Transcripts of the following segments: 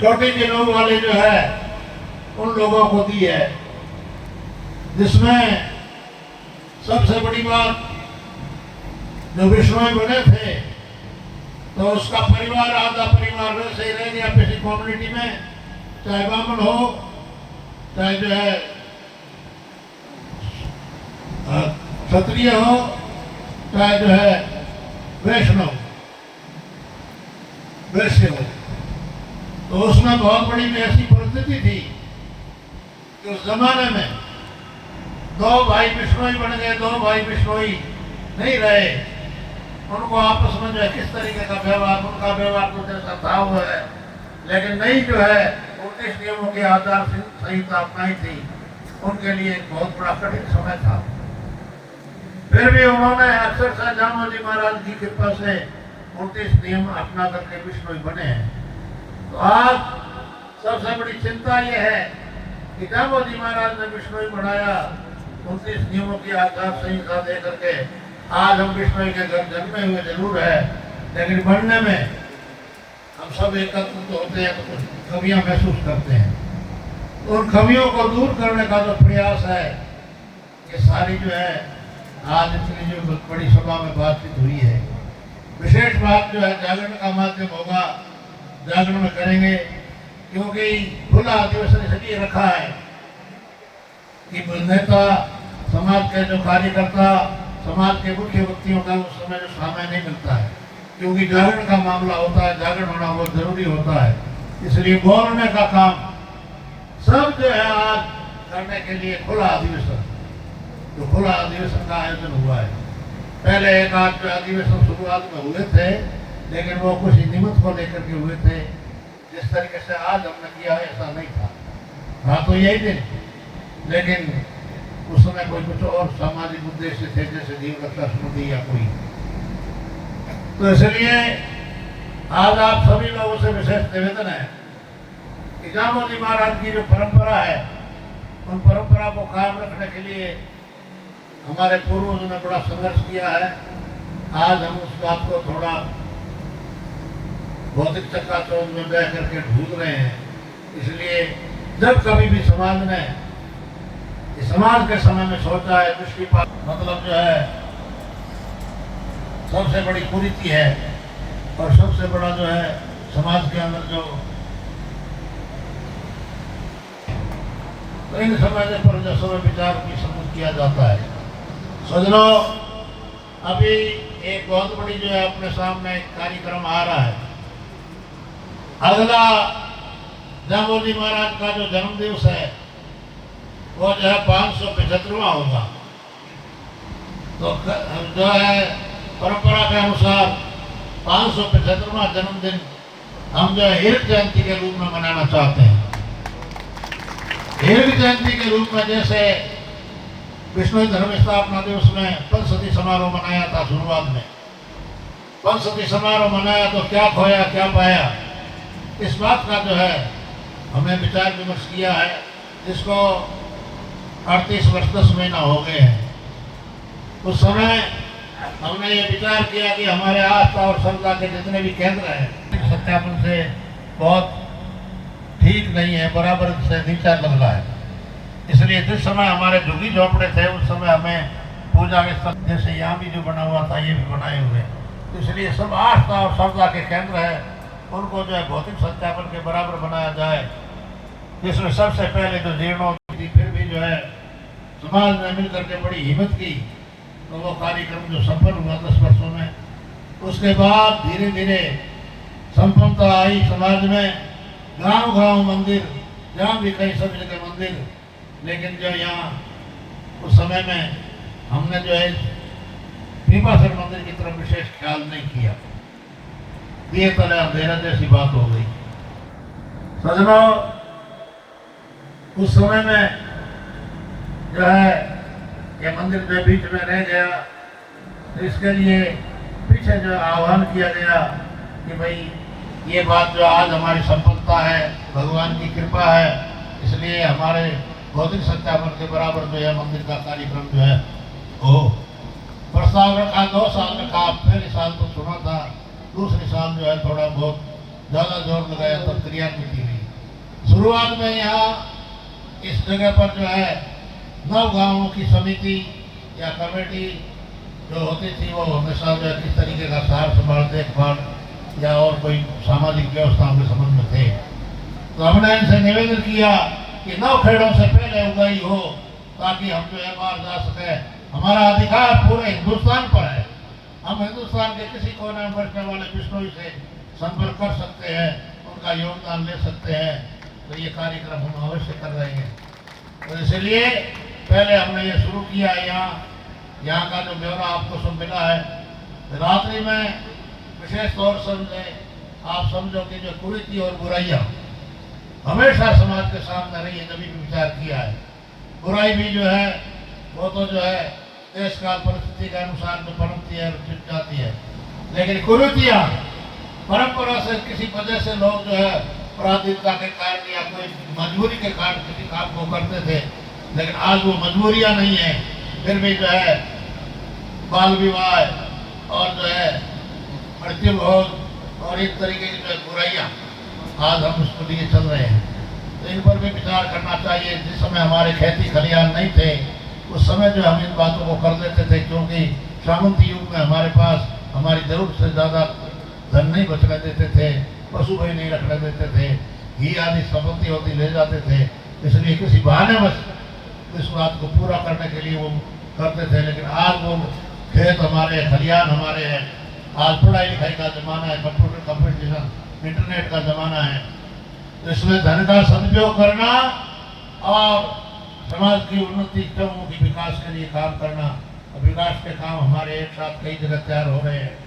छोटी जिलों वाले जो है उन लोगों को दी है, जिसमें सबसे बड़ी बात जो बिश्नोई बने थे तो उसका परिवार, आधा परिवार वैसे ही रह गया किसी कम्युनिटी में, चाहे ब्राह्मण हो चाहे जो है क्षत्रिय हो चाहे जो है वैष्णव वैश्य हो। तो उसमें बहुत बड़ी ऐसी परिस्थिति थी कि उस जमाने में दो भाई बिश्नोई बन गए, दो भाई बिश्नोई नहीं रहे। उनको आपस में जो है किस तरीके का व्यवहार, उनका व्यवहार तो जैसा था वो है, लेकिन नहीं जो है 29 नियमों की आचार संहिता अपनाई थी, उनके लिए एक बहुत बड़ा कठिन समय था। फिर भी उन्होंने अक्षरशः जामोद जी महाराज की कृपा से 29 नियम अपना करके बिश्नोई बने हैं। तो आज सबसे बड़ी चिंता यह है कि जामोद जी महाराज ने बिश्नोई बनाया, 29 नियमों की आचार संहिता दे करके आज हम बिश्नोई के घर जन्मे हुए जरूर है, लेकिन बनने में हम सब एकत्र तो होते हैं तो कुछ कमियां महसूस करते हैं। उन कमियों को दूर करने का जो प्रयास है, ये सारी जो है आज इतनी जो बड़ी सभा में बातचीत हुई है, विशेष बात जो है जागरण का माध्यम होगा, जागरण में करेंगे, क्योंकि खुला अधिवेशन इसलिए रखा है कि नेता, समाज के जो कार्यकर्ता, समाज के मुख्य व्यक्तियों का उस समय जो समय नहीं मिलता है, क्योंकि जागरण का मामला होता है, जागरण होना बहुत जरूरी होता है। इसलिए बोलने का काम सब जो है आज करने के लिए खुला अधिवेशन, तो खुला अधिवेशन का आयोजन हुआ है। पहले एक आध अधिवेशन शुरुआत में हुए थे, लेकिन वो कुछ निमित्त को लेकर के हुए थे। जिस तरीके से आज हमने किया है ऐसा नहीं था, हाँ तो यही दिन, लेकिन उस समय कोई कुछ और सामाजिक उद्देश्य थे, जैसे जीव रक्षा स्मृति या कोई। तो इसलिए आज आप सभी लोगों से विशेष निवेदन है कि जामोद जी महाराज की जो परंपरा है, उन परंपरा को कायम रखने के लिए हमारे पूर्वजों ने बड़ा संघर्ष किया है। आज हम उस बात को थोड़ा भौतिक चक्काचौंध में बह करके ढूंढ रहे हैं। इसलिए जब कभी भी समाज ने समाज के समय में सोचा है, दृष्टिपात मतलब जो है सबसे बड़ी कुरीति है और सबसे बड़ा जो है समाज के अंदर जो इन समय पर जो समय विचार की समझ किया जाता है। सजनों, अभी एक बहुत बड़ी जो है अपने सामने एक कार्यक्रम आ रहा है। अगला जामोद जी महाराज का जो जन्म दिवस है वो जो है 575वां होगा। तो जो है परंपरा के अनुसार 575वां जन्मदिन हम जो है हीरक जयंती के रूप में मनाना चाहते हैं। हीरक जयंती के रूप में जैसे बिश्नोई धर्म स्थापना दिवस में पंचशती समारोह मनाया था, शुरुआत में पंचशती समारोह मनाया तो क्या खोया क्या पाया, इस बात का जो है हमें विचार विमर्श किया है, जिसको 38 वर्ष 10 महीना हो गए हैं। उस समय हमने ये विचार किया कि हमारे आस्था और श्रद्धा के जितने भी केंद्र हैं सत्यापन से बहुत ठीक नहीं है, बराबर से नीचा लग रहा है। इसलिए जिस समय हमारे झुग्गी झोपड़े थे उस समय हमें पूजा के स्थल जैसे यहाँ भी जो बना हुआ था ये भी बनाए हुए, तो इसलिए सब आस्था और श्रद्धा के केंद्र है, उनको जो है भौतिक सत्यापन के बराबर बनाया जाए। जिसमें सबसे पहले जो जीर्णोद्धार, फिर भी जो है समाज ने मिलकर के बड़ी हिम्मत की, तो वो कार्यक्रम जो सफल हुआ 10 वर्षों में, उसके बाद धीरे धीरे संपन्नता आई समाज में। गांव गांव मंदिर, जहाँ भी कई सब जगह मंदिर, लेकिन जो यहाँ उस समय में हमने जो है पीपासर मंदिर की तरफ विशेष ख्याल नहीं किया, दिए तले अंधेरा जैसी बात हो गई। सजनों, उस समय में जो है ये मंदिर जो बीच में रह गया, तो इसके लिए पीछे जो आह्वान किया गया कि भाई ये बात जो आज हमारी संपन्नता है, भगवान की कृपा है, इसलिए हमारे भौतिक सत्यापन के बराबर जो है मंदिर का कार्यक्रम जो है हो। प्रस्ताव रखा, 2 साल रखा, पहले साल तो सुना था, दूसरे साल जो है थोड़ा बहुत ज़्यादा जोर लगाया तब क्रियान्वित हुई। शुरुआत में यहाँ इस जगह पर जो है 9 गांवों की समिति या कमेटी जो होती थी वो हमेशा जो है किस तरीके का सार संभाल देखभाल या और कोई सामाजिक व्यवस्थाओं के संबंध में थे। तो हमने इनसे निवेदन किया कि 9 खेड़ों से पहले उगाई हो ताकि हम जो है बाहर जा सके। हमारा अधिकार पूरे हिंदुस्तान पर है, हम हिंदुस्तान के किसी कोने में बैठने वाले बिश्नोई से संपर्क कर सकते हैं, उनका योगदान ले सकते हैं। तो ये कार्यक्रम हम अवश्य कर रहे हैं। तो इसलिए पहले हमने ये शुरू किया। यहाँ का जो ब्यौरा आपको सब मिला है, रात्रि में विशेष तौर से आप समझो कि जो कुरीति और बुराइयाँ हमेशा समाज के सामने रही है, जब भी विचार किया है। बुराई भी जो है वो तो जो है देश काल परिस्थिति के अनुसार जो पनपती है छिप जाती है, लेकिन कुरीतियाँ परंपरा से किसी वजह से लोग जो है पराधीनता के कारण या कोई मजबूरी के कारण किसी काम को करते थे, लेकिन आज वो मजबूरियां नहीं है, फिर भी जो है बाल विवाह और जो है मृत्यु भोग और इस तरीके की जो बुराइयां आज हम उसको लिए चल रहे हैं। तो इन पर भी विचार करना चाहिए। जिस समय हमारे खेती खलियान नहीं थे उस समय जो हम इन बातों को कर देते थे, क्योंकि सामंती युग में हमारे पास हमारी जरूरत से ज़्यादा धन नहीं बचने देते थे, पशु भाई नहीं रखने देते थे, घी आदि संपत्ति होती ले जाते थे। इसलिए किसी बहाने बस इस बात को पूरा करने के लिए वो करते थे। लेकिन आज वो खेत हमारे, खलियान हमारे हैं। आज पढ़ाई लिखाई का ज़माना है, कंप्यूटर कंपटीशन, इंटरनेट का ज़माना है। तो इसमें धन का सदुपयोग करना और समाज की उन्नति की विकास के लिए काम करना, और विकास के काम हमारे एक साथ कई जगह तैयार हो रहे हैं।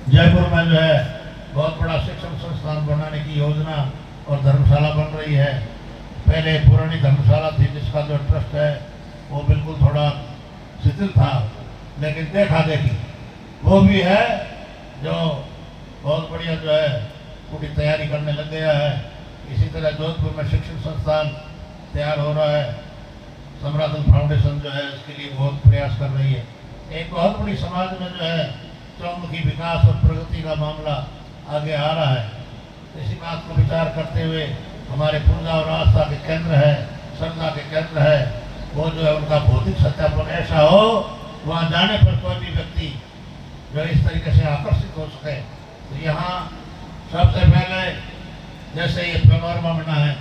जयपुर में जो है बहुत बड़ा शिक्षण संस्थान बनाने की योजना और धर्मशाला बन रही है। पहले पुरानी धर्मशाला थी जिसका जो ट्रस्ट है वो बिल्कुल थोड़ा शिथिल था, लेकिन देखा देखी वो भी है जो बहुत बढ़िया जो है पूरी तैयारी करने लग गया है। इसी तरह जोधपुर में शिक्षण संस्थान तैयार हो रहा है। समराधन फाउंडेशन जो है इसके लिए बहुत प्रयास कर रही है। एक बहुत बड़ी समाज में जो है चौमुखी विकास और प्रगति का मामला आगे आ रहा है। इसी बात को विचार करते हुए हमारे पूजा और आस्था के केंद्र है, श्रद्धा के केंद्र है, वो जो है उनका भौतिक सत्यापन ऐसा हो वहाँ जाने पर कोई भी व्यक्ति जो इस तरीके से आकर्षित हो सके। तो यहाँ सबसे पहले जैसे ये पैनोरमा बना है,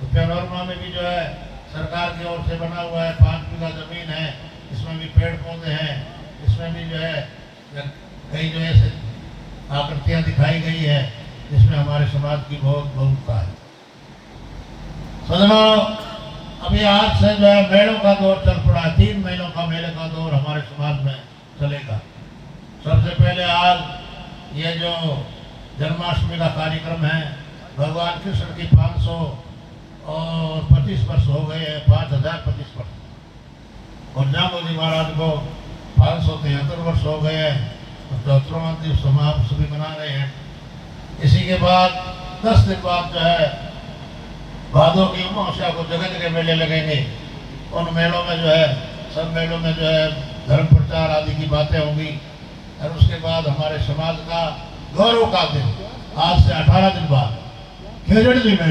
तो पैनोरमा में भी जो है सरकार की ओर से बना हुआ है। 5 बीघा जमीन है, इसमें भी पेड़ पौधे हैं, इसमें भी जो है कई जो ऐसे आकृतियाँ दिखाई गई है जिसमें हमारे समाज की बहुत बहुलता है। सदनों, अभी आज से जो है मेलों का दौर चल पड़ा है। 3 महीनों का मेले का दौर हमारे समाज में चलेगा। सबसे पहले आज ये जो जन्माष्टमी का कार्यक्रम है, भगवान कृष्ण की 525 वर्ष हो गए हैं, 5025 वर्ष, और जामोदी महाराज को 573 वर्ष हो गए हैं। 74वां दिवस हम सभी मना रहे हैं। इसी के बाद 10 दिन बाद जो है भादों की अमावस्या को जगह जगह मेले लगेंगे। उन मेलों में जो है सब मेलों में जो है धर्म प्रचार आदि की बातें होंगी। और उसके बाद हमारे समाज का गौरव का दिन आज से 18 दिन बाद खेजड़ी मेला